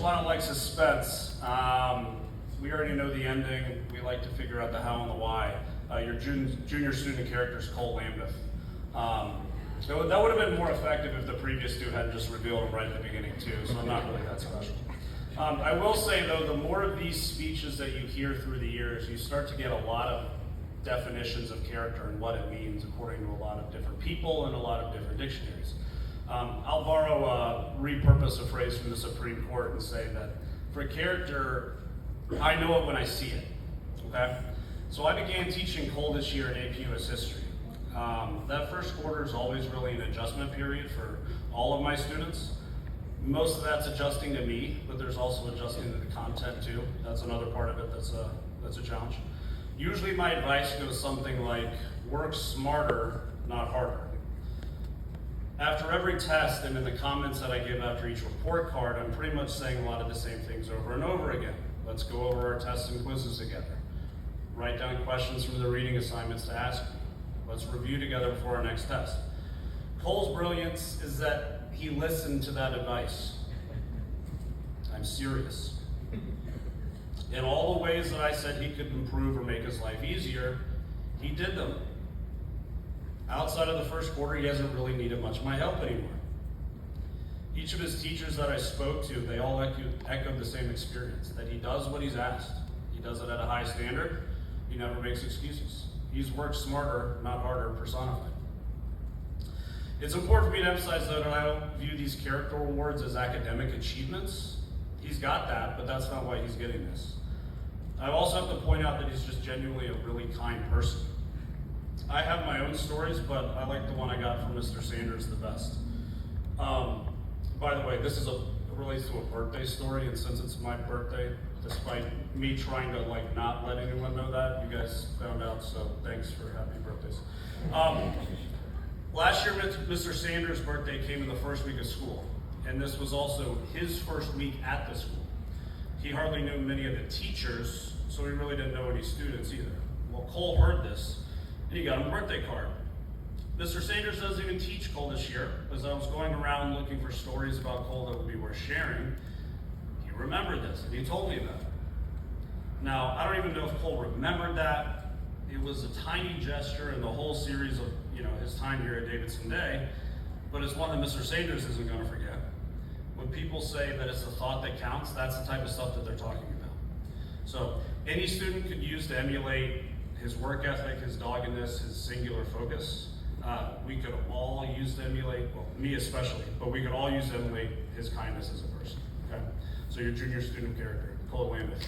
so I don't like suspense. We already know the ending. We like to figure out the how and the why. Your junior student character is Cole Lambeth. That would have been more effective if the previous two had just revealed him right at the beginning too, so I'm not really that special. I will say though, the more of these speeches that you hear through the years, you start to get a lot of definitions of character and what it means according to a lot of different people and a lot of different dictionaries. I'll repurpose a phrase from the Supreme Court and say that for a character, I know it when I see it, okay? So I began teaching Cole this year in AP US History. That first quarter is always really an adjustment period for all of my students. Most of that's adjusting to me, but there's also adjusting to the content too. That's another part of it that's a challenge. Usually my advice goes something like, work smarter, not harder. After every test and in the comments that I give after each report card, I'm pretty much saying a lot of the same things over and over again. Let's go over our tests and quizzes together. Write down questions from the reading assignments to ask me. Let's review together before our next test. Cole's brilliance is that he listened to that advice. I'm serious. In all the ways that I said he could improve or make his life easier, he did them. Outside of the first quarter, he hasn't really needed much of my help anymore. Each of his teachers that I spoke to, they all echoed the same experience, that he does what he's asked. He does it at a high standard. He never makes excuses. He's worked smarter, not harder, personified. It's important for me to emphasize, though, that I don't view these character awards as academic achievements. He's got that, but that's not why he's getting this. I also have to point out that he's just genuinely a really kind person. I have my own stories, but I like the one I got from Mr. Sanders the best. By the way, this relates to a birthday story, and since it's my birthday, despite me trying to not let anyone know that, you guys found out, so thanks for happy birthdays. Last year, Mr. Sanders' birthday came in the first week of school, and this was also his first week at the school. He hardly knew many of the teachers, so he really didn't know any students either. Well, Cole heard this, and he got him a birthday card. Mr. Sanders doesn't even teach Cole this year. As I was going around looking for stories about Cole that would be worth sharing, he remembered this, and he told me about it. Now, I don't even know if Cole remembered that. It was a tiny gesture in the whole series of his time here at Davidson Day, but it's one that Mr. Sanders isn't going to forget. When people say that it's the thought that counts, that's the type of stuff that they're talking about. So any student could use to emulate his work ethic, his doggedness, his singular focus. We could all use to emulate, well, me especially, but we could all use to emulate his kindness as a person. Okay? So your junior student character, Cole Lambeth.